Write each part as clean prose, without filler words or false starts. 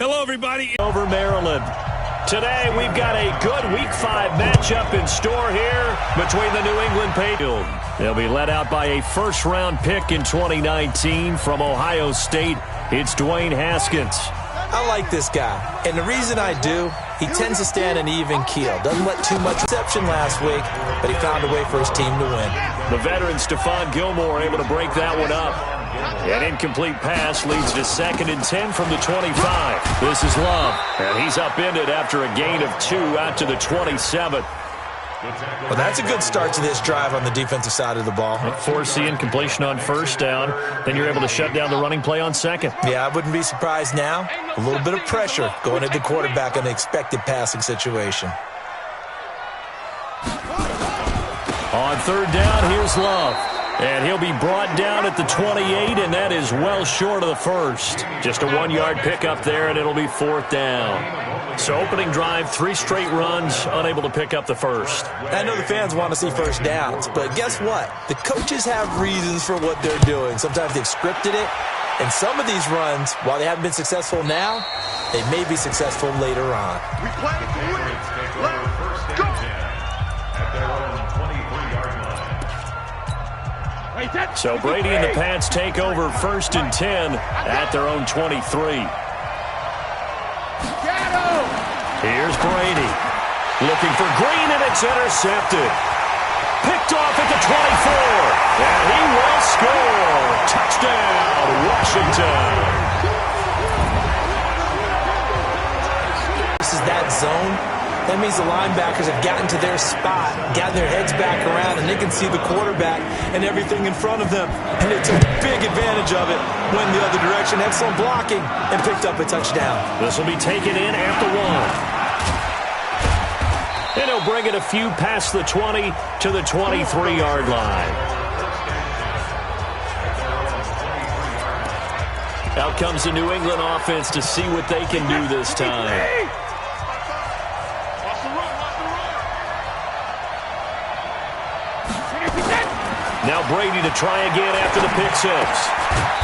Hello, everybody. Over Maryland. Today, we've got a good Week 5 matchup in store here between the New England Patriots. They'll be led out by a first-round pick in 2019 from Ohio State. It's Dwayne Haskins. I like this guy, and the reason I do, he tends to stand an even keel. Doesn't let too much reception last week, but he found a way for his team to win. The veteran Stephon Gilmore able to break that one up. An incomplete pass leads to 2nd and 10 from the 25. This is Love, and he's upended after a gain of 2 out to the 27. Well, that's a good start to this drive on the defensive side of the ball. Forcing completion on first down. Then you're able to shut down the running play on second. Yeah, I wouldn't be surprised now. A little bit of pressure going at the quarterback in an expected passing situation. On third down, here's Love. And he'll be brought down at the 28, and that is well short of the first. Just a 1-yard pickup there, and it'll be 4th down. So opening drive, 3 straight runs, unable to pick up the first. I know the fans want to see first downs, but guess what? The coaches have reasons for what they're doing. Sometimes they've scripted it, and some of these runs, while they haven't been successful now, they may be successful later on. We play to win. Let's go. At their own 23-yard line. So Brady and the Pats take over 1st and 10 at their own 23. Here's Brady. Looking for Green, and it's intercepted. Picked off at the 24. And he will score. Touchdown, Washington. This is that zone. That means the linebackers have gotten to their spot, gotten their heads back around, and they can see the quarterback and everything in front of them. And they took big advantage of it, went the other direction, excellent blocking, and picked up a touchdown. This will be taken in at the 1. And he'll bring it a few past the 20 to the 23-yard line. Out comes the New England offense to see what they can do this time. Now Brady to try again after the pick 6.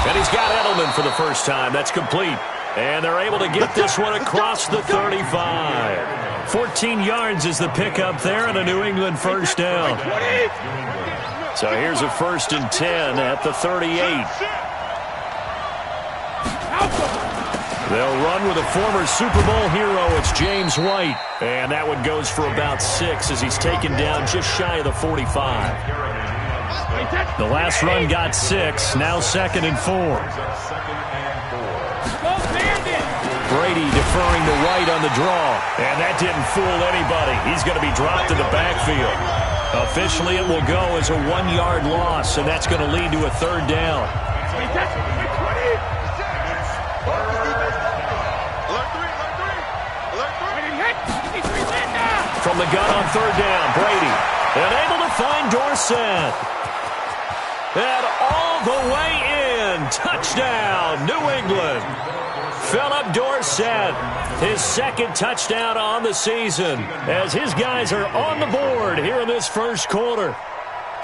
And he's got Edelman for the first time. That's complete. And they're able to get this one across the 35. 14 yards is the pickup there and a New England first down. So here's a 1st and 10 at the 38. They'll run with a former Super Bowl hero. It's James White. And that one goes for about 6 as he's taken down just shy of the 45. The last run got 6. Now 2nd and 4. Brady deferring to White on the draw. And that didn't fool anybody. He's going to be dropped in the backfield. Officially, it will go as a 1-yard loss, and that's going to lead to a 3rd down. From the gun on 3rd down, Brady. And able to find Dorsett. And all the way in. Touchdown, New England. Philip Dorsett, his 2nd touchdown on the season, as his guys are on the board here in this first quarter.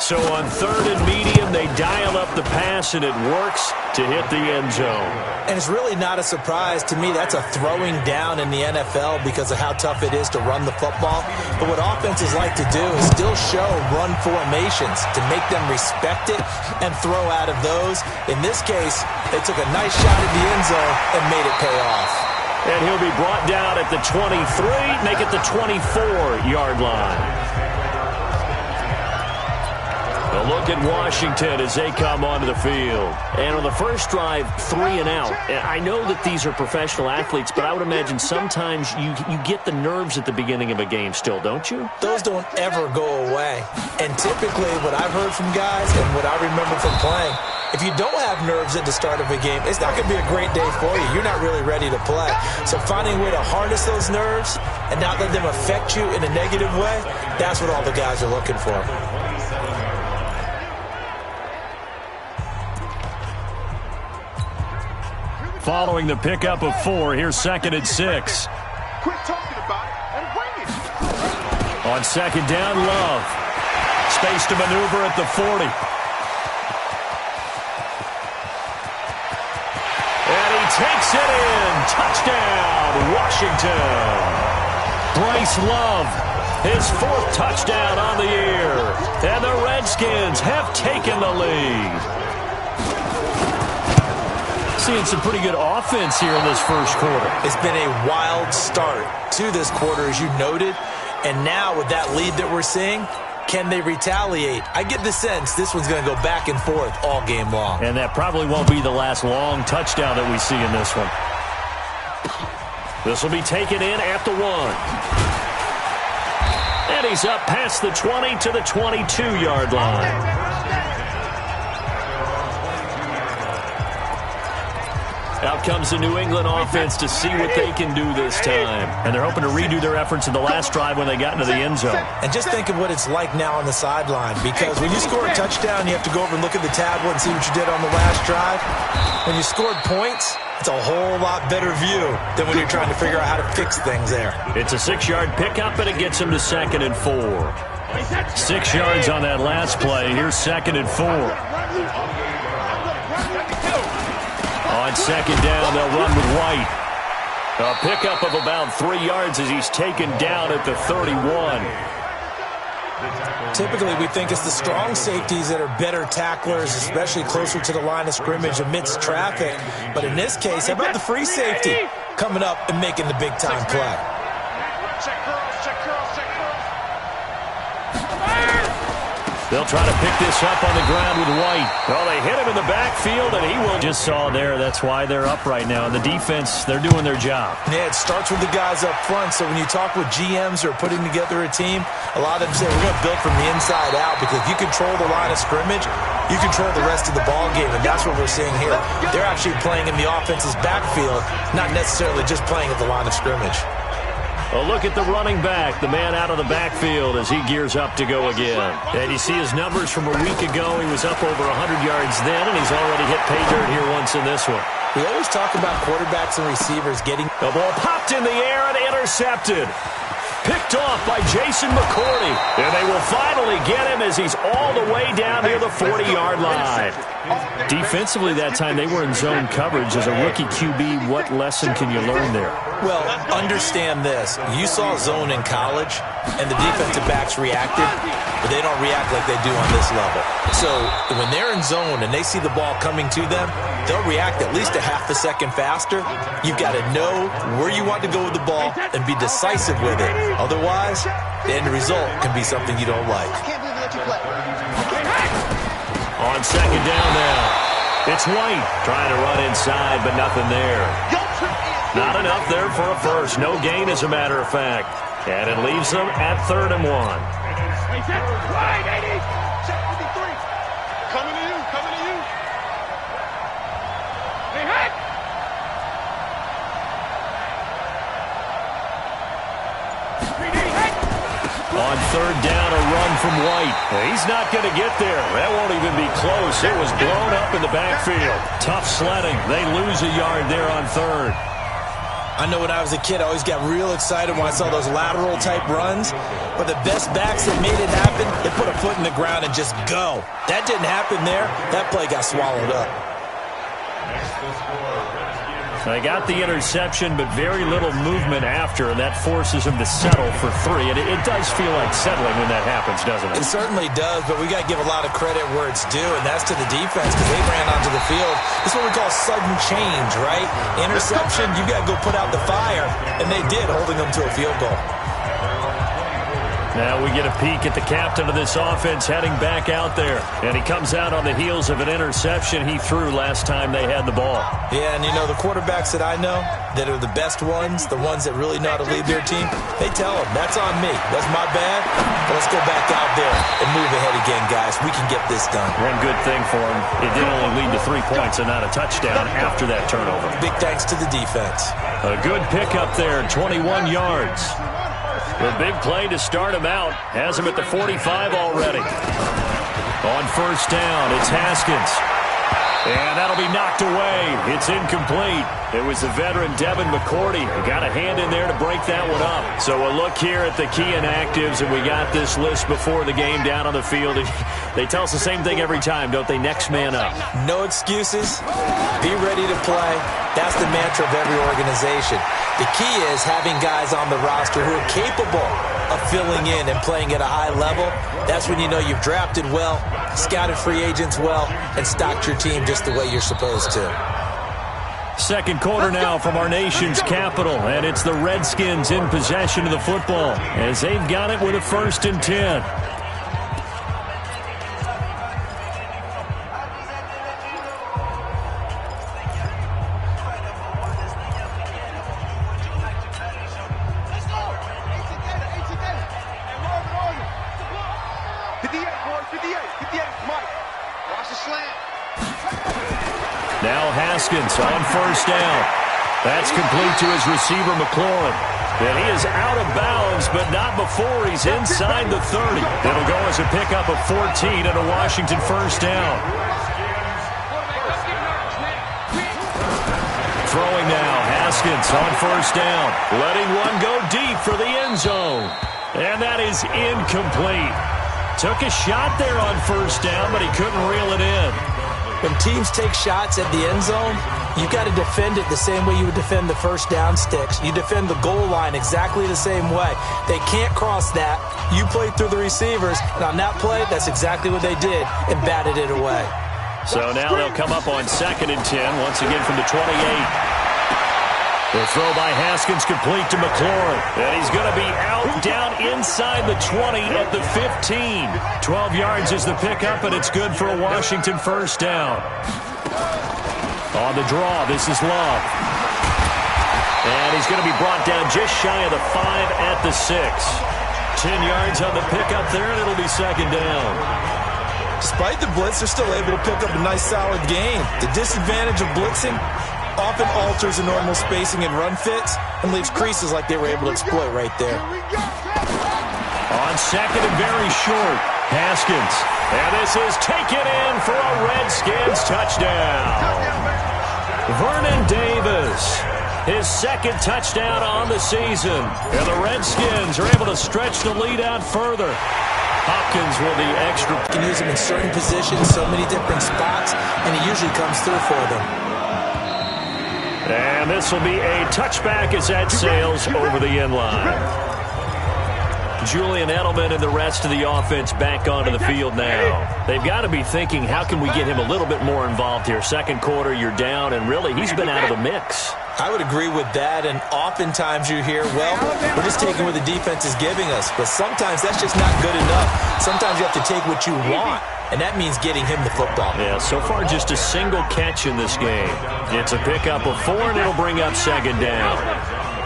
So on 3rd and medium, they dial up the pass, and it works to hit the end zone. And it's really not a surprise to me. That's a throwing down in the NFL because of how tough it is to run the football. But what offenses like to do is still show run formations to make them respect it and throw out of those. In this case, they took a nice shot at the end zone and made it pay off. And he'll be brought down at the 23, make it the 24-yard line. A look at Washington as they come onto the field. And on the first drive, 3 and out. I know that these are professional athletes, but I would imagine sometimes you get the nerves at the beginning of a game still, don't you? Those don't ever go away. And typically what I've heard from guys and what I remember from playing, if you don't have nerves at the start of a game, it's not going to be a great day for you. You're not really ready to play. So finding a way to harness those nerves and not let them affect you in a negative way, that's what all the guys are looking for. Following the pickup of 4, here's 2nd and 6. Quit talking about it and bring it. On 2nd down, Love. Space to maneuver at the 40. And he takes it in. Touchdown, Washington. Bryce Love, his 4th touchdown on the year. And the Redskins have taken the lead. Seeing some pretty good offense here in this first quarter. It's been a wild start to this quarter, as you noted. And now with that lead that we're seeing, can they retaliate? I get the sense this one's going to go back and forth all game long. And that probably won't be the last long touchdown that we see in this one. This will be taken in at the 1. And he's up past the 20 to the 22-yard line. Out comes the New England offense to see what they can do this time. And they're hoping to redo their efforts in the last drive when they got into the end zone. And just think of what it's like now on the sideline. Because when you score a touchdown, you have to go over and look at the tablet and see what you did on the last drive. When you scored points, it's a whole lot better view than when you're trying to figure out how to fix things there. It's a 6-yard pickup, and it gets him to 2nd and 4. 6 yards on that last play. Here's 2nd and 4. On 2nd down, they'll run with White. A pickup of about 3 yards as he's taken down at the 31. Typically, we think it's the strong safeties that are better tacklers, especially closer to the line of scrimmage amidst traffic. But in this case, how about the free safety coming up and making the big-time play? They'll try to pick this up on the ground with White. Well, they hit him in the backfield, and he will. Just saw there, that's why they're up right now. And the defense, they're doing their job. Yeah, it starts with the guys up front. So when you talk with GMs who are putting together a team, a lot of them say, we're going to build from the inside out, because if you control the line of scrimmage, you control the rest of the ball game, and that's what we're seeing here. They're actually playing in the offense's backfield, not necessarily just playing at the line of scrimmage. A look at the running back, the man out of the backfield as he gears up to go again. And you see his numbers from a week ago. He was up over 100 yards then, and he's already hit pay dirt here once in this one. We always talk about quarterbacks and receivers getting... The ball popped in the air and intercepted. Picked off by Jason McCourty. And they will finally get him as he's all the way down near the 40-yard line. Defensively that time, they were in zone coverage. As a rookie QB, what lesson can you learn there? Well, understand this. You saw zone in college, and the defensive backs reacted, but they don't react like they do on this level. So when they're in zone and they see the ball coming to them, they'll react at least a half a second faster. You've got to know where you want to go with the ball and be decisive with it. Otherwise, the end result can be something you don't like. On 2nd down now, it's White trying to run inside, but nothing there. Not enough there for a first. No gain, as a matter of fact. And it leaves them at 3rd and 1. Coming to you, coming to you. Hey, Hack! On 3rd down, a run from White. He's not going to get there. That won't even be close. It was blown up in the backfield. Tough sledding. They lose a yard there on 3rd. I know when I was a kid, I always got real excited when I saw those lateral-type runs. But the best backs that made it happen, they put a foot in the ground and just go. That didn't happen there. That play got swallowed up. They got the interception, but very little movement after, and that forces them to settle for 3. And it does feel like settling when that happens, doesn't it? It certainly does, but we got to give a lot of credit where it's due, and that's to the defense, because they ran onto the field. This is what we call sudden change, right? Interception, you got to go put out the fire, and they did, holding them to a field goal. Now we get a peek at the captain of this offense heading back out there. And he comes out on the heels of an interception he threw last time they had the ball. Yeah, and you know, the quarterbacks that I know that are the best ones, the ones that really know how to lead their team, they tell them, that's on me. That's my bad. But let's go back out there and move ahead again, guys. We can get this done. One good thing for him, it did only lead to 3 points and not a touchdown after that turnover. Big thanks to the defense. A good pickup there, 21 yards. The big play to start him out has him at the 45 already. On 1st down, it's Haskins. And that'll be knocked away. It's incomplete. It was the veteran Devin McCourty who got a hand in there to break that one up. So a look here at the key inactives, and we got this list before the game down on the field. They tell us the same thing every time, don't they? Next man up. No excuses. Be ready to play. That's the mantra of every organization. The key is having guys on the roster who are capable of filling in and playing at a high level. That's when you know you've drafted well, scouted free agents well, and stocked your team just the way you're supposed to. Second quarter now from our nation's capital, and it's the Redskins in possession of the football as they've got it with a 1st and 10. Now Haskins on 1st down. That's complete to his receiver, McLaurin. And he is out of bounds, but not before he's inside the 30. It'll go as a pickup of 14 and a Washington 1st down. Throwing now, Haskins on 1st down. Letting one go deep for the end zone. And that is incomplete. Took a shot there on 1st down, but he couldn't reel it in. When teams take shots at the end zone, you've got to defend it the same way you would defend the 1st down sticks. You defend the goal line exactly the same way. They can't cross that. You play through the receivers, and on that play, that's exactly what they did, and batted it away. So now they'll come up on 2nd and 10, once again from the 28. The throw by Haskins complete to McLaurin. And he's going to be out down inside the 20 at the 15. 12 yards is the pickup, and it's good for a Washington 1st down. On the draw, this is Love. And he's going to be brought down just shy of the 5 at the 6. 10 yards on the pickup there, and it'll be 2nd down. Despite the blitz, they're still able to pick up a nice, solid gain. The disadvantage of blitzing often alters the normal spacing and run fits and leaves creases like they were able to exploit right there. On 2nd and very short, Haskins. And this is taken in for a Redskins touchdown. Vernon Davis, his 2nd touchdown on the season. And the Redskins are able to stretch the lead out further. Hopkins with the extra. You can use him in certain positions, so many different spots, and he usually comes through for them. And this will be a touchback as that sails over the end line. Julian Edelman and the rest of the offense back onto the field now. They've got to be thinking, how can we get him a little bit more involved here? 2nd quarter, you're down, and really, he's been out of the mix. I would agree with that, and oftentimes you hear, well, we're just taking what the defense is giving us. But sometimes that's just not good enough. Sometimes you have to take what you want, and that means getting him the football. Yeah, so far just a single catch in this game. It's a pickup of 4, and it'll bring up 2nd down.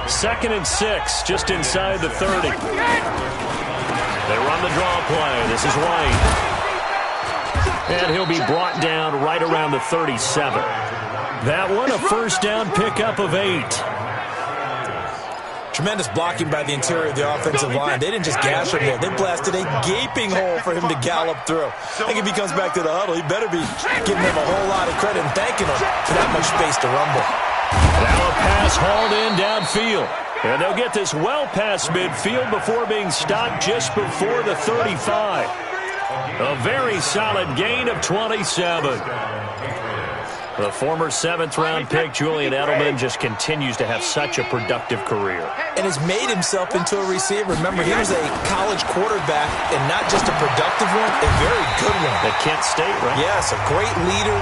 2nd and 6, just inside the 30. They run the draw play. This is White. And he'll be brought down right around the 37. That one, a 1st down pickup of 8. Tremendous blocking by the interior of the offensive line. They didn't just gash him there. They blasted a gaping hole for him to gallop through. I think if he comes back to the huddle, he better be giving them a whole lot of credit and thanking them for that much space to rumble. Now a pass hauled in downfield. And they'll get this well past midfield before being stopped just before the 35. A very solid gain of 27. The former 7th-round pick, Julian Edelman, just continues to have such a productive career. And has made himself into a receiver. Remember, he was a college quarterback, and not just a productive one, a very good one. At Kent State, right? Yes, a great leader,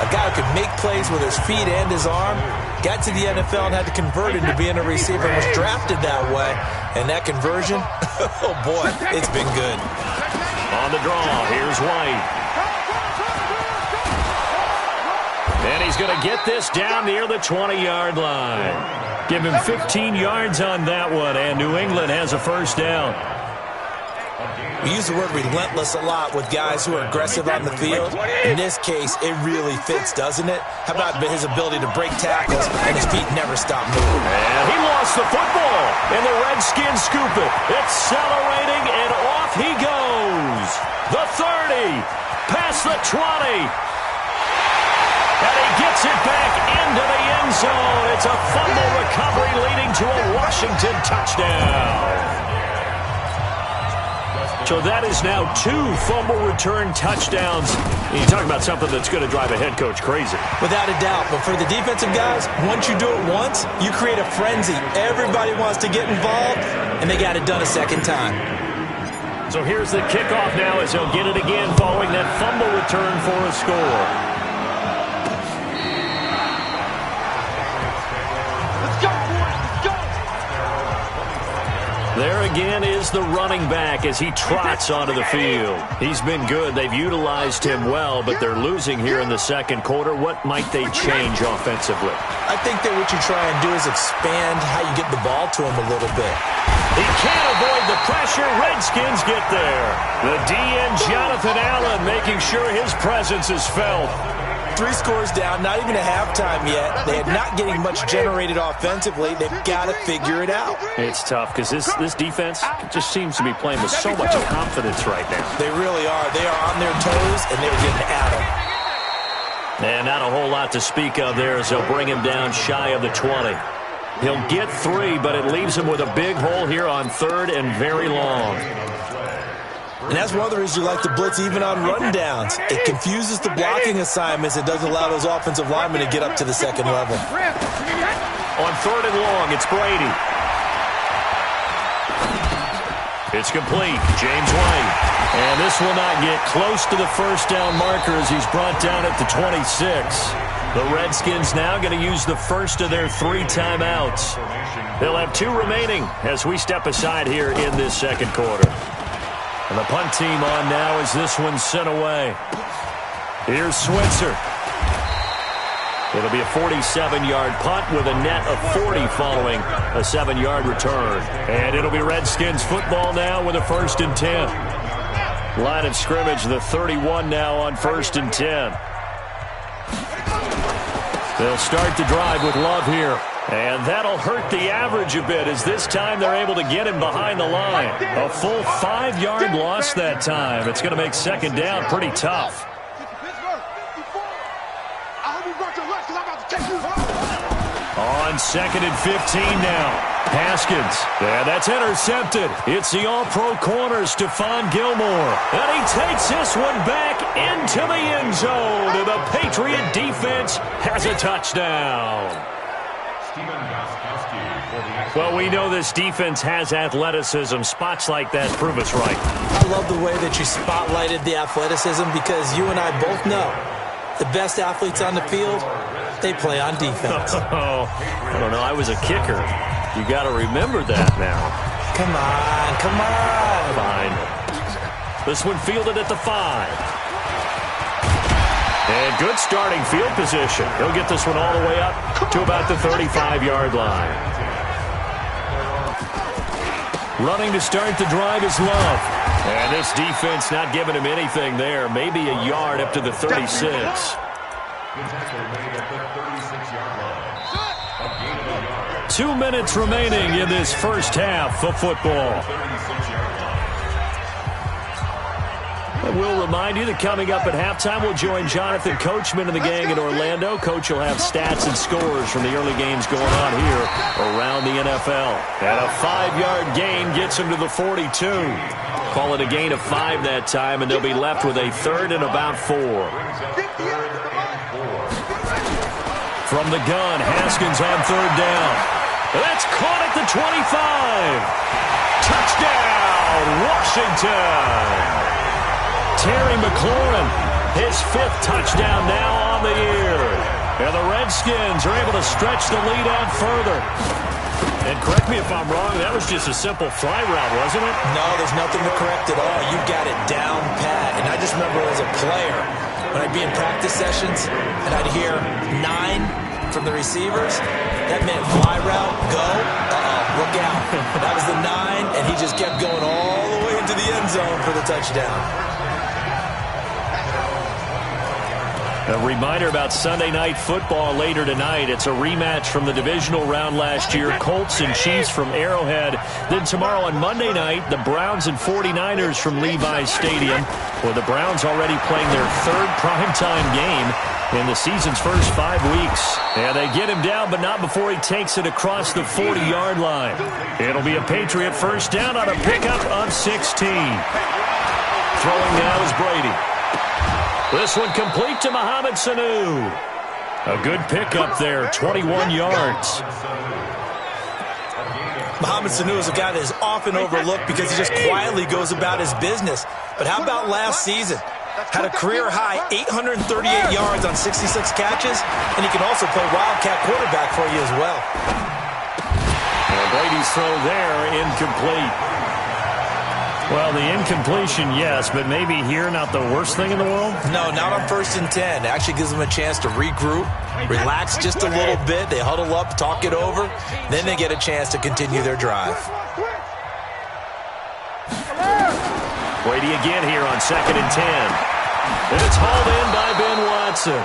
a guy who could make plays with his feet and his arm. Got to the NFL and had to convert into being a receiver and was drafted that way. And that conversion, oh boy, it's been good. On the draw, here's White. And he's going to get this down near the 20-yard line. Give him 15 yards on that one, and New England has a 1st down. We use the word relentless a lot with guys who are aggressive on the field. In this case, it really fits, doesn't it? How about his ability to break tackles, and his feet never stop moving? And he lost the football, and the Redskins scoop it. Accelerating, and off he goes. The 30, past the 20. And he gets it back into the end zone. It's a fumble recovery leading to a Washington touchdown. So that is now 2 fumble return touchdowns. You talk about something that's going to drive a head coach crazy. Without a doubt. But for the defensive guys, once you do it once, you create a frenzy. Everybody wants to get involved, and they got it done a second time. So here's the kickoff now as he'll get it again following that fumble return for a score. There again is the running back as he trots onto the field. He's been good. They've utilized him well, but they're losing here in the second quarter. What might they change offensively? I think that what you try and do is expand how you get the ball to him a little bit. He can't avoid the pressure. Redskins get there. The DN, Jonathan Allen, making sure his presence is felt. 3 scores down, not even a halftime yet. They are not getting much generated offensively. They've got to figure it out. It's tough because this defense just seems to be playing with so much confidence right now. They really are. They are on their toes, and they're getting at them. And not a whole lot to speak of there as they'll bring him down shy of the 20. He'll get 3, but it leaves him with a big hole here on 3rd and very long. And that's one of the reasons you like to blitz even on rundowns. It confuses the blocking assignments. It doesn't allow those offensive linemen to get up to the second level. On 3rd and long, it's Brady. It's complete. James White. And this will not get close to the first down marker as he's brought down at the 26. The Redskins now going to use the first of their 3 timeouts. They'll have 2 remaining as we step aside here in this second quarter. And the punt team on now as this one's sent away. Here's Switzer. It'll be a 47-yard punt with a net of 40 following a 7-yard return. And it'll be Redskins football now with a 1st and 10. Line of scrimmage, the 31 now on 1st and 10. They'll start the drive with Love here. And that'll hurt the average a bit as this time they're able to get him behind the line. A full 5-yard loss that time. It's going to make second down pretty tough. On 2nd and 15 now. Haskins. And that's intercepted. It's the all-pro corner, Stephon Gilmore. And he takes this one back into the end zone. And the Patriot defense has a touchdown. Well, we know this defense has athleticism. Spots like that prove us right. I love the way that you spotlighted the athleticism because you and I both know the best athletes on the field, they play on defense. Oh, I don't know. I was a kicker. You got to remember that now. Come on, come on. Fine. This one fielded at the 5. And good starting field position. He'll get this one all the way up to about the 35-yard line. Running to start the drive is Love. And this defense not giving him anything there. Maybe a yard up to the 36. 2 minutes remaining in this first half of football. And we'll remind you that coming up at halftime, we'll join Jonathan Coachman and the gang in Orlando. Coach will have stats and scores from the early games going on here around the NFL. And a 5-yard gain gets him to the 42. Call it a gain of 5 that time, and they'll be left with a 3rd and about 4. From the gun, Haskins on 3rd down. That's caught at the 25. Touchdown, Washington. Terry McLaurin, his 5th touchdown now on the year. And the Redskins are able to stretch the lead out further. And correct me if I'm wrong, that was just a simple fly route, wasn't it? No, there's nothing to correct at all. You got it down pat. And I just remember as a player, when I'd be in practice sessions and I'd hear 9 from the receivers, that meant fly route, go, look out. That was the 9, and he just kept going all the way into the end zone for the touchdown. A reminder about Sunday Night Football later tonight. It's a rematch from the divisional round last year. Colts and Chiefs from Arrowhead. Then tomorrow on Monday night, the Browns and 49ers from Levi's Stadium, where the Browns already playing their 3rd primetime game in the season's first 5 weeks. And they get him down, but not before he takes it across the 40-yard line. It'll be a Patriot first down on a pickup of 16. Throwing now is Brady. This one complete to Mohamed Sanu. A good pickup there, 21 yards. Mohamed Sanu is a guy that is often overlooked because he just quietly goes about his business. But how about last season? Had a career-high 838 yards on 66 catches, and he can also play wildcat quarterback for you as well. And Brady's throw there, incomplete. Well, the incompletion, yes, but maybe here not the worst thing in the world? No, not on 1st and 10. It actually gives them a chance to regroup, relax just a little bit. They huddle up, talk it over, then they get a chance to continue their drive. Brady again here on 2nd and 10. And it's hauled in by Ben Watson.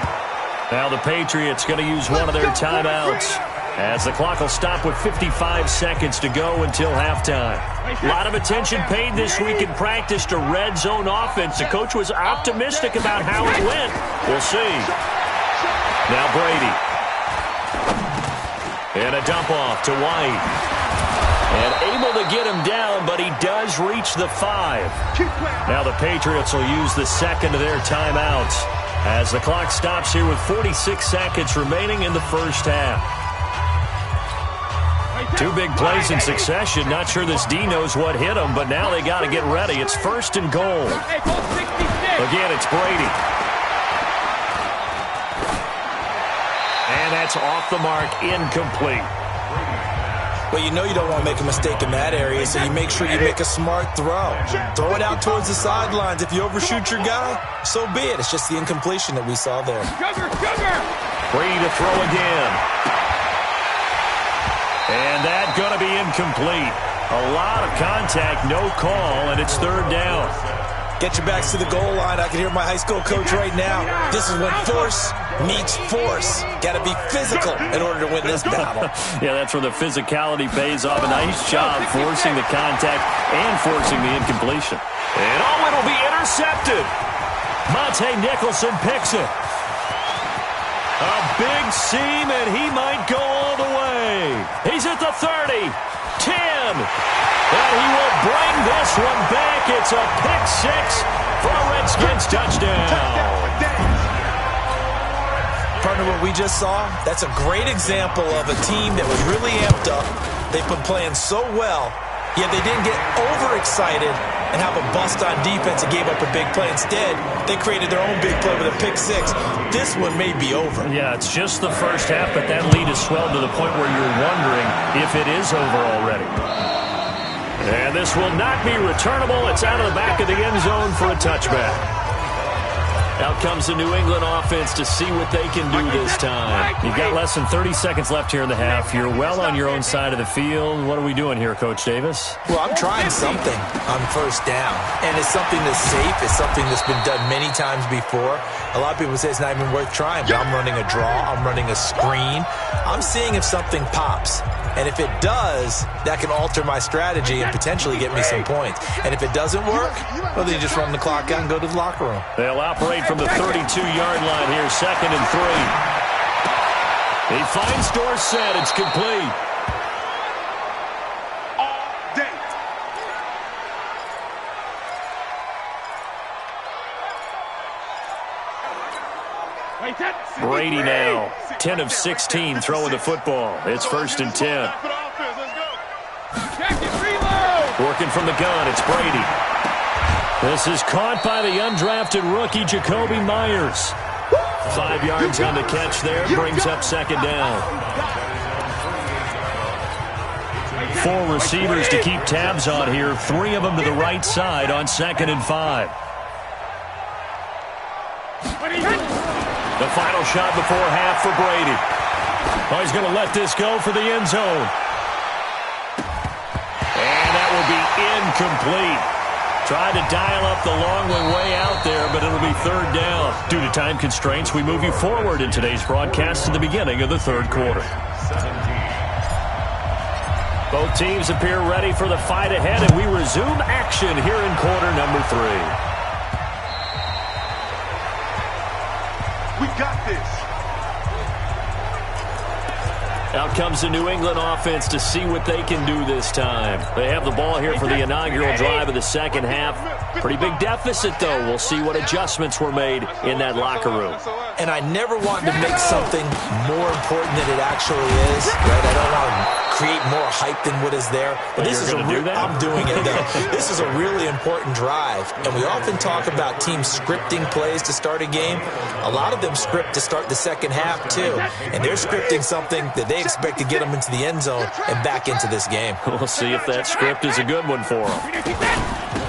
Now the Patriots going to use one of their timeouts as the clock will stop with 55 seconds to go until halftime. A lot of attention paid this week in practice to red zone offense. The coach was optimistic about how it went. We'll see. Now Brady. And a dump off to White. And able to get him down, but he does reach the 5. Now the Patriots will use the second of their timeouts as the clock stops here with 46 seconds remaining in the first half. 2 big plays in succession. Not sure this D knows what hit him, but now they got to get ready. It's 1st and goal. Again, it's Brady. And that's off the mark, incomplete. Well, you know you don't want to make a mistake in that area, so you make sure you make a smart throw. Throw it out towards the sidelines. If you overshoot your guy, so be it. It's just the incompletion that we saw there. Brady to throw again. And that's going to be incomplete. A lot of contact, no call, and it's 3rd down. Get your backs to the goal line. I can hear my high school coach right now. This is when force meets force. Got to be physical in order to win this battle. Yeah, that's where the physicality pays off. A nice job forcing the contact and forcing the incompletion. And it'll be intercepted. Monte Nicholson picks it. A big seam, and he might go all the way. He's at the 30, 10, and he will bring this one back. It's a pick 6 for a Redskins touchdown. Partner, what we just saw, that's a great example of a team that was really amped up. They've been playing so well, yet they didn't get overexcited and have a bust on defense and gave up a big play. Instead, they created their own big play with a pick 6. This one may be over. Yeah, it's just the first half, but that lead has swelled to the point where you're wondering if it is over already. And this will not be returnable. It's out of the back of the end zone for a touchback. Out comes the New England offense to see what they can do this time. You've got less than 30 seconds left here in the half. You're well on your own side of the field. What are we doing here, Coach Davis? Well, I'm trying something on 1st down, and it's something that's safe. It's something that's been done many times before. A lot of people say it's not even worth trying, but I'm running a draw. I'm running a screen. I'm seeing if something pops. And if it does, that can alter my strategy and potentially get me some points. And if it doesn't work, well, then you just run the clock out and go to the locker room. They'll operate from the 32-yard line here, 2nd and 3. He finds Dorsett. It's complete. Brady now, 10 of 16 throwing the football. It's 1st and 10. Working from the gun, it's Brady. This is caught by the undrafted rookie, Jacoby Myers. 5 yards on the catch there, brings up 2nd down. 4 receivers to keep tabs on here, 3 of them to the right side on 2nd and 5. The final shot before half for Brady. Oh, he's going to let this go for the end zone. And that will be incomplete. Tried to dial up the long one way out there, but it'll be 3rd down. Due to time constraints, we move you forward in today's broadcast to the beginning of the 3rd quarter. Both teams appear ready for the fight ahead, and we resume action here in quarter number 3. got this. Out comes the New England offense to see what they can do this time. They have the ball here for the inaugural drive of the second half. Pretty big deficit, though. We'll see what adjustments were made in that locker room. And I never want to make something more important than it actually is. Right? I don't want to create more hype than what is there. But this is I'm doing it, though. This is a really important drive. And we often talk about teams scripting plays to start a game. A lot of them script to start the second half, too. And they're scripting something that they expect to get them into the end zone and back into this game. We'll see if that script is a good one for them.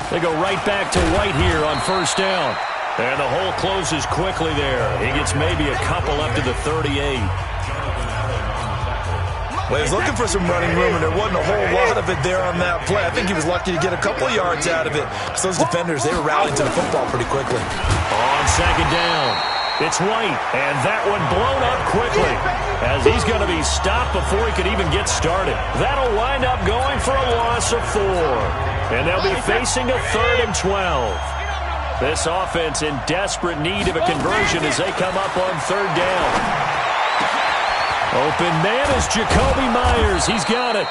They go right back to White here on first down. And the hole closes quickly there. He gets maybe a couple up to the 38. Well, he was looking for some running room, and there wasn't a whole lot of it there on that play. I think he was lucky to get a couple of yards out of it. So those defenders, they were rallying to the football pretty quickly. On second down, it's White, and that one blown up quickly as he's going to be stopped before he could even get started. That'll wind up going for a loss of 4, and they'll be facing a 3rd and 12. This offense in desperate need of a conversion as they come up on 3rd down. Open man is Jacoby Myers. He's got it.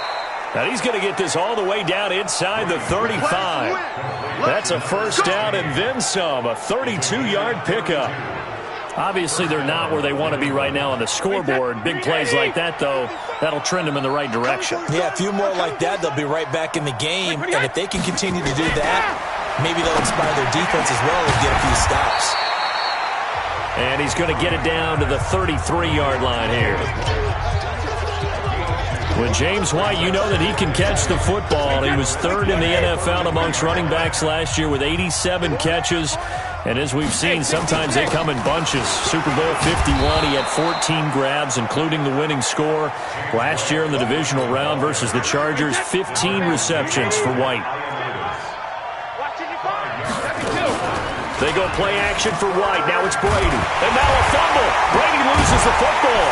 And he's going to get this all the way down inside the 35. That's a first down and then some, a 32-yard pickup. Obviously, they're not where they want to be right now on the scoreboard. Big plays like that, though, that'll trend them in the right direction. Yeah, a few more like that, they'll be right back in the game. And if they can continue to do that, maybe they'll inspire their defense as well and get a few stops. And he's going to get it down to the 33-yard line here. With James White, you know that he can catch the football. He was 3rd in the NFL amongst running backs last year with 87 catches. And as we've seen, sometimes they come in bunches. Super Bowl 51, he had 14 grabs, including the winning score. Last year in the divisional round versus the Chargers, 15 receptions for White. They go play action for White. Now it's Brady. And now a fumble. Brady loses the football.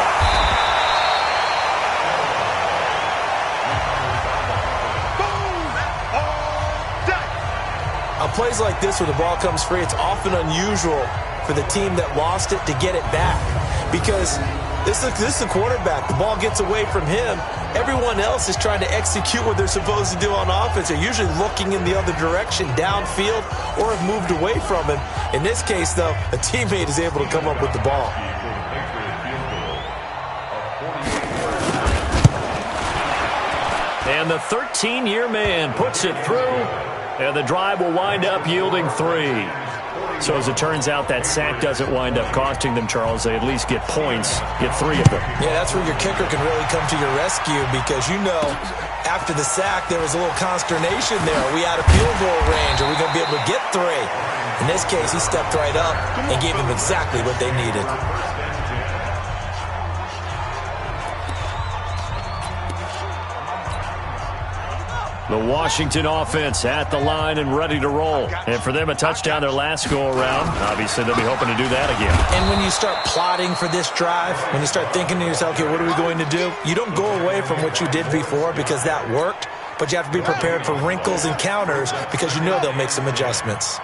On plays like this where the ball comes free, it's often unusual for the team that lost it to get it back. Because this is the quarterback. The ball gets away from him. Everyone else is trying to execute what they're supposed to do on offense. They're usually looking in the other direction, downfield, or have moved away from him. In this case, though, a teammate is able to come up with the ball. And the 13-year man puts it through, and the drive will wind up yielding 3. So as it turns out, that sack doesn't wind up costing them, Charles. They at least get points, get 3 of them. Yeah, that's where your kicker can really come to your rescue because, you know, after the sack, there was a little consternation there. Are we out of field goal range? Are we going to be able to get 3? In this case, he stepped right up and gave them exactly what they needed. The Washington offense at the line and ready to roll. And for them, a touchdown their last go-around. Obviously, they'll be hoping to do that again. And when you start plotting for this drive, when you start thinking to yourself, okay, what are we going to do? You don't go away from what you did before because that worked, but you have to be prepared for wrinkles and counters because you know they'll make some adjustments.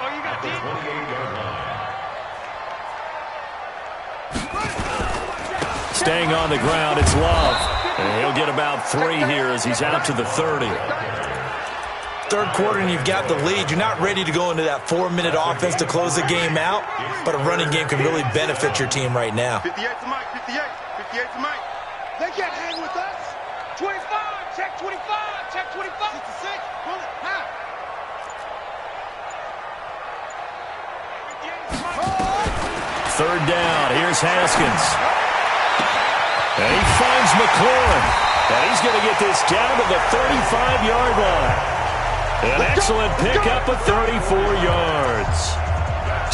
Staying on the ground, it's Love. And he'll get about 3 here as he's out to the 30. Third quarter and you've got the lead. You're not ready to go into that 4-minute offense to close the game out, but a running game can really benefit your team right now. 58 to Mike, 58 to Mike. They can't hang with us. 25, check 25, check 25. 66, pull it, huh? Third down, here's Haskins. And he finds McLaurin. And he's going to get this down to the 35-yard line. An excellent pickup of 34 yards.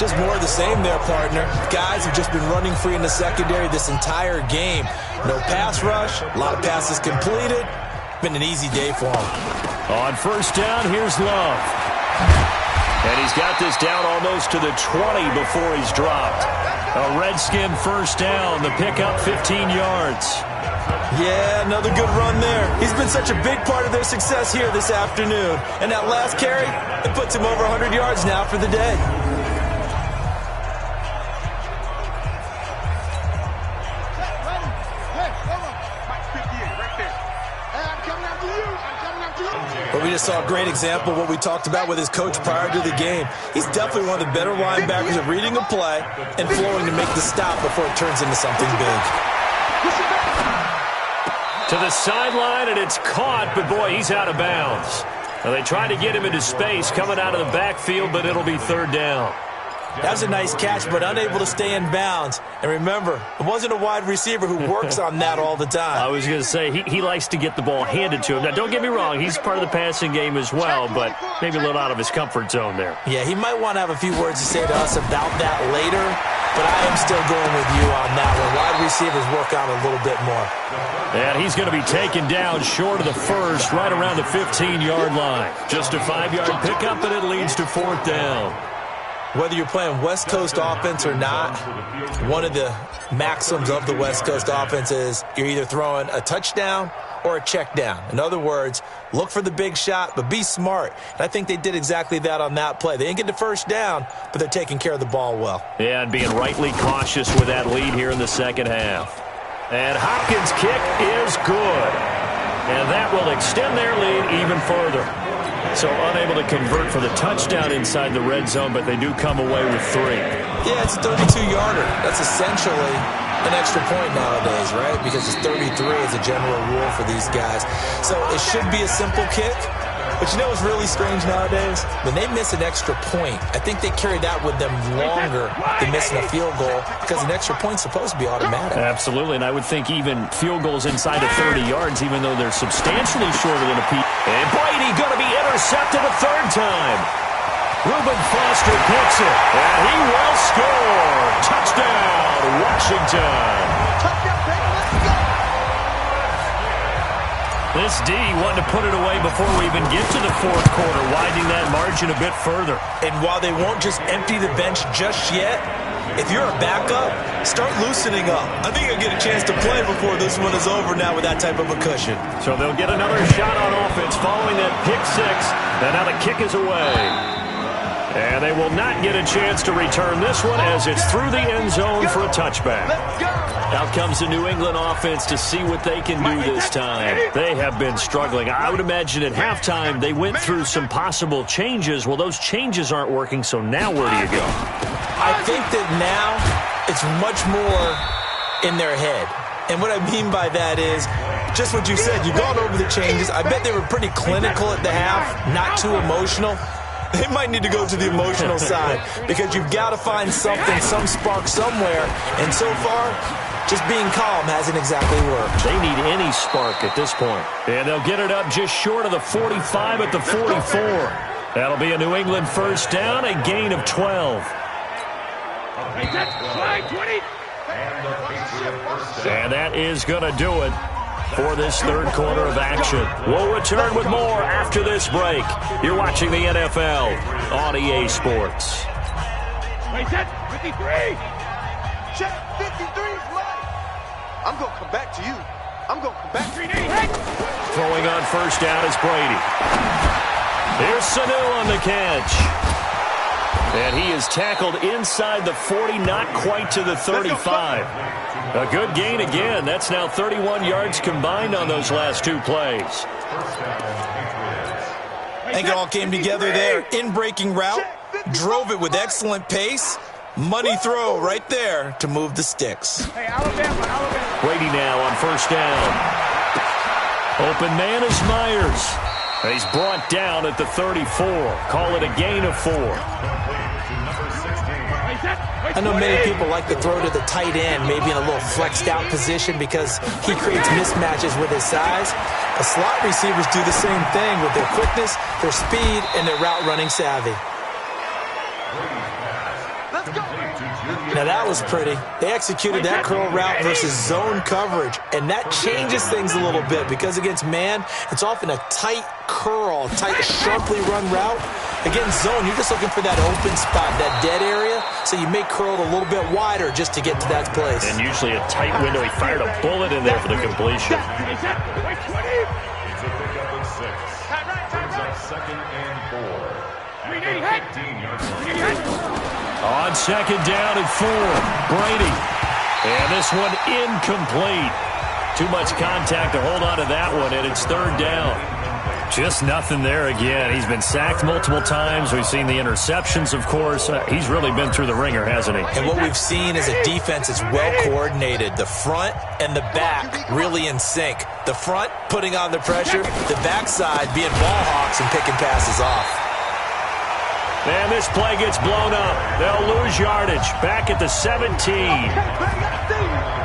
Just more of the same there, partner. Guys have just been running free in the secondary this entire game. No pass rush, a lot of passes completed. Been an easy day for them. On first down, here's Love. And he's got this down almost to the 20 before he's dropped. A Redskin first down, the pickup 15 yards. Yeah, another good run there. He's been such a big part of their success here this afternoon. And that last carry, it puts him over 100 yards now for the day. But we just saw a great example of what we talked about with his coach prior to the game. He's definitely one of the better linebackers at reading a play and flowing to make the stop before it turns into something big. To the sideline, and it's caught, but boy, he's out of bounds. Now, they tried to get him into space coming out of the backfield, but it'll be third down. That was a nice catch, but unable to stay in bounds. And remember, it wasn't a wide receiver who works on that all the time. I was going to say, he likes to get the ball handed to him. Now, don't get me wrong, he's part of the passing game as well, but maybe a little out of his comfort zone there. Yeah, he might want to have a few words to say to us about that later, but I am still going with you on that one. Wide receivers work on a little bit more. And he's going to be taken down short of the first, right around the 15-yard line. Just a 5-yard pickup, and it leads to fourth down. Whether you're playing West Coast offense or not, one of the maxims of the West Coast offense is you're either throwing a touchdown or a check down. In other words, look for the big shot, but be smart. And I think they did exactly that on that play. They didn't get the first down, but they're taking care of the ball well. Yeah, and being rightly cautious with that lead here in the second half. And Hopkins' kick is good. And that will extend their lead even further. So unable to convert for the touchdown inside the red zone, but they do come away with 3. Yeah, it's a 32-yarder. That's essentially an extra point nowadays, right? Because it's 33 as a general rule for these guys. So it should be a simple kick. But you know what's really strange nowadays? When they miss an extra point, I think they carry that with them longer than missing a field goal because an extra point's supposed to be automatic. Absolutely, and I would think even field goals inside of 30 yards, even though they're substantially shorter than a P. And Brady going to be intercepted a third time. Reuben Foster picks it, and he will score. Touchdown, Washington. This D wanting to put it away before we even get to the fourth quarter, widening that margin a bit further. And while they won't just empty the bench just yet, if you're a backup, start loosening up. I think you'll get a chance to play before this one is over now with that type of a cushion. So they'll get another shot on offense following that pick 6, and now the kick is away. And they will not get a chance to return this one as it's through the end zone for a touchback. Out comes the New England offense to see what they can do this time. They have been struggling. I would imagine at halftime they went through some possible changes. Well, those changes aren't working, so now where do you go? I think that now it's much more in their head. And what I mean by that is just what you said. You've gone over the changes. I bet they were pretty clinical at the half, not too emotional. They might need to go to the emotional side because you've got to find something, some spark somewhere. And so far, just being calm hasn't exactly worked. They need any spark at this point. And they'll get it up just short of the 45 at the 44. That'll be a New England first down, a gain of 12. And that is going to do it for this third quarter of action. We'll return with more after this break. You're watching the NFL on EA Sports. 53. Check 53's right. I'm going to come back to you. I'm going to come back to you. Throwing on first down is Brady. Here's Sanu on the catch. And he is tackled inside the 40, not quite to the 35. A good gain again. That's now 31 yards combined on those last 2 plays. I think it all came together there. In-breaking route, drove it with excellent pace. Money throw right there to move the sticks. Brady now on first down. Open man is Myers. He's brought down at the 34. Call it a gain of 4. I know many people like to throw to the tight end, maybe in a little flexed out position because he creates mismatches with his size. The slot receivers do the same thing with their quickness, their speed, and their route running savvy. Now that was pretty. They executed that curl route versus zone coverage, and that changes things a little bit because against man, it's often a tight curl, tight, sharply run route. Against zone, you're just looking for that open spot, that dead area, so you may curl it a little bit wider just to get to that place. And usually a tight window. He fired a bullet in there for the completion. It's a pickup of 6. Second and 4. At the 15-yard line. On second down and 4, Brady. And this one incomplete. Too much contact to hold on to that one, and it's third down. Just nothing there again. He's been sacked multiple times. We've seen the interceptions, of course. He's really been through the ringer, hasn't he? And what we've seen is a defense that's well coordinated. The front and the back really in sync. The front putting on the pressure, the backside being ball hawks and picking passes off. And this play gets blown up. They'll lose yardage. Back at the 17.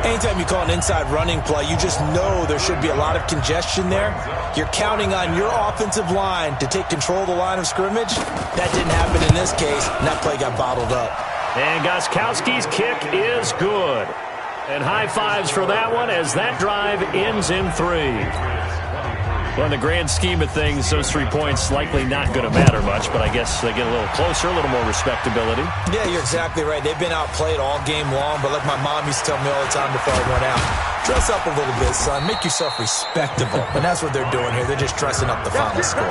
Anytime you call an inside running play, you just know there should be a lot of congestion there. You're counting on your offensive line to take control of the line of scrimmage. That didn't happen in this case, and that play got bottled up. And Gostkowski's kick is good. And high fives for that one as that drive ends in 3. Well, in the grand scheme of things, those 3 points likely not going to matter much, but I guess they get a little closer, a little more respectability. Yeah, you're exactly right. They've been outplayed all game long, but like my mom used to tell me all the time before I went out, dress up a little bit, son. Make yourself respectable. And that's what they're doing here. They're just dressing up the final score.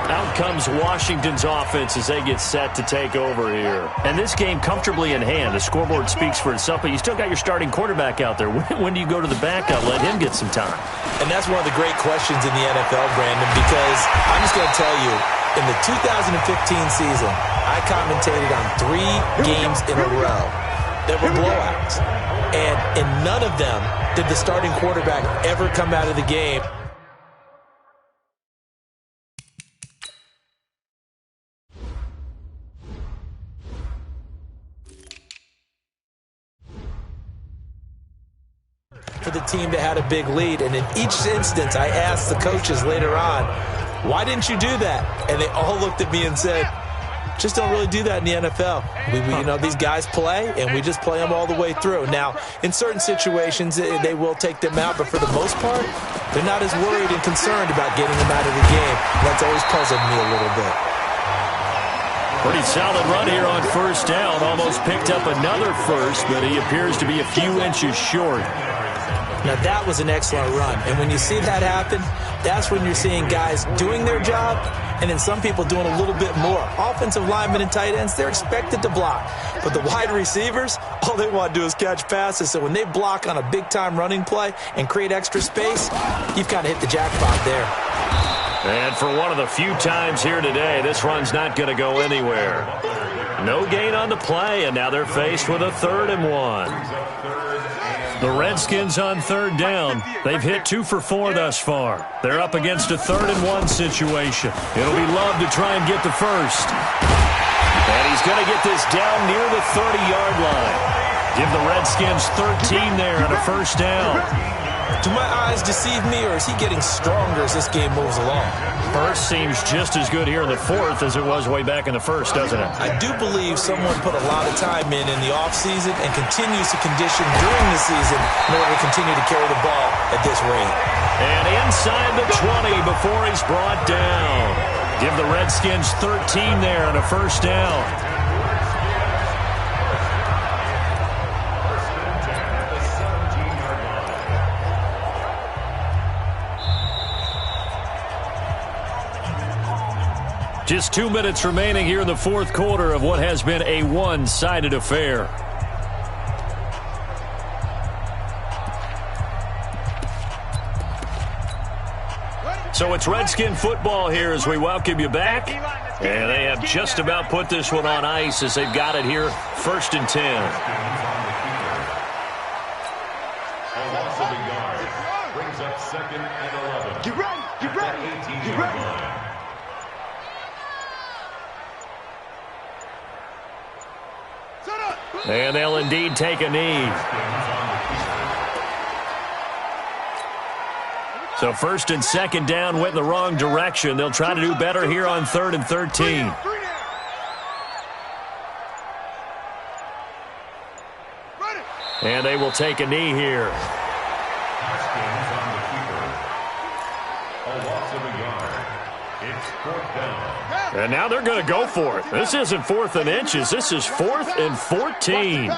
Out comes Washington's offense as they get set to take over here. And this game comfortably in hand. The scoreboard speaks for itself, but you still got your starting quarterback out there. When do you go to the backup, let him get some time? And that's one of the great questions in the NFL, Brandon, because I'm just going to tell you, in the 2015 season, I commentated on 3 games in a row that were blowouts. And in none of them did the starting quarterback ever come out of the game. For the team that had a big lead, and in each instance I asked the coaches later on, why didn't you do that? And they all looked at me and said, just don't really do that in the NFL. You know, these guys play, and we just play them all the way through. Now, in certain situations, they will take them out, but for the most part, they're not as worried and concerned about getting them out of the game. That's always puzzled me a little bit. Pretty solid run here on first down. Almost picked up another first, but he appears to be a few inches short. Now, that was an excellent run. And when you see that happen, that's when you're seeing guys doing their job and then some people doing a little bit more. Offensive linemen and tight ends, they're expected to block. But the wide receivers, all they want to do is catch passes. So when they block on a big-time running play and create extra space, you've kind of hit the jackpot there. And for one of the few times here today, this run's not going to go anywhere. No gain on the play, and now they're faced with a 3rd and 1. The Redskins on 3rd down. They've hit 2 for 4 thus far. They're up against a 3rd and 1 situation. It'll be Love to try and get the first. And he's going to get this down near the 30-yard line. Give the Redskins 13 there on a first down. Do my eyes deceive me, or is he getting stronger as this game moves along? First seems just as good here in the 4th as it was way back in the 1st, doesn't it? I do believe someone put a lot of time in the offseason and continues to condition during the season in order to continue to carry the ball at this rate. And inside the 20 before he's brought down. Give the Redskins 13 there on a first down. Just 2 minutes remaining here in the 4th quarter of what has been a one-sided affair. So it's Redskin football here as we welcome you back. And they have just about put this one on ice as they've got it here, 1st and 10. A loss of a yard brings up 2nd and 11. Get ready, get ready, get ready. And they'll indeed take a knee. So 1st and 2nd down went in the wrong direction. They'll try to do better here on 3rd and 13. And they will take a knee here. And now they're going to go for it. This isn't 4th and inches. This is 4th and 14.